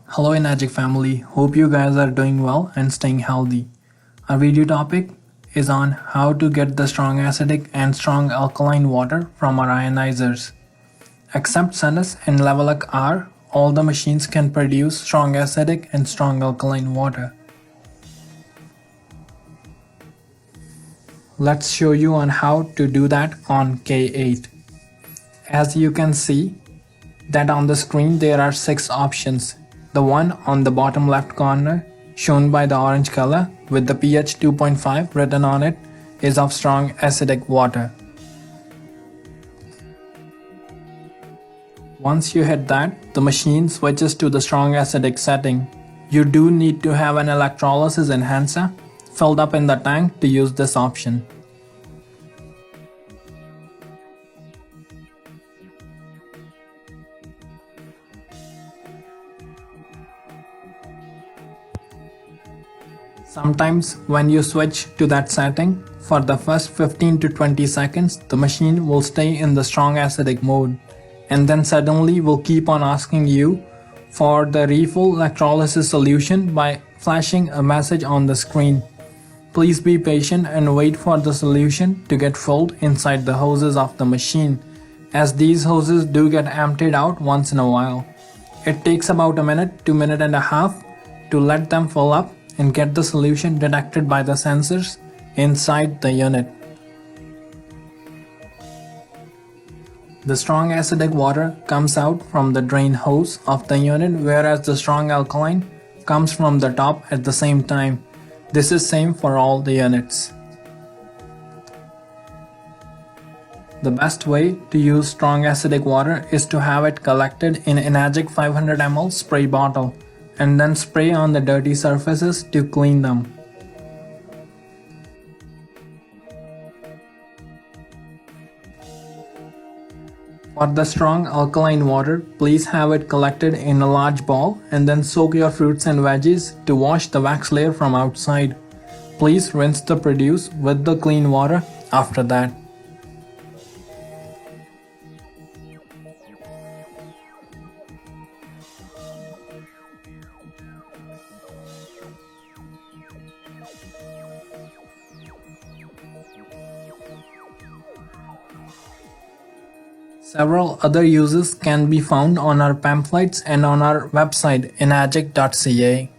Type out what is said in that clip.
Hello Enagic family, hope you guys are doing well and staying healthy. Our video topic is on how to get the strong acidic and strong alkaline water from our ionizers. Except Sunus and LeveLuk R, all the machines can produce strong acidic and strong alkaline water. Let's show you on how to do that on K8. As you can see that on the screen there are 6 options. The one on the bottom left corner shown by the orange color with the pH 2.5 written on it is of strong acidic water. Once you hit that, the machine switches to the strong acidic setting. You do need to have an electrolysis enhancer filled up in the tank to use this option. Sometimes when you switch to that setting, for the first 15 to 20 seconds, the machine will stay in the strong acidic mode and then suddenly will keep on asking you for the refill electrolysis solution by flashing a message on the screen. Please be patient and wait for the solution to get filled inside the hoses of the machine, as these hoses do get emptied out once in a while. It takes about a minute to minute and a half to let them fill up and get the solution detected by the sensors inside the unit. The strong acidic water comes out from the drain hose of the unit, whereas the strong alkaline comes from the top at the same time. This is same for all the units. The best way to use strong acidic water is to have it collected in Enagic 500 ml spray bottle and then spray on the dirty surfaces to clean them. For the strong alkaline water, please have it collected in a large bowl and then soak your fruits and veggies to wash the wax layer from outside. Please rinse the produce with the clean water after that. Several other uses can be found on our pamphlets and on our website enagic.ca.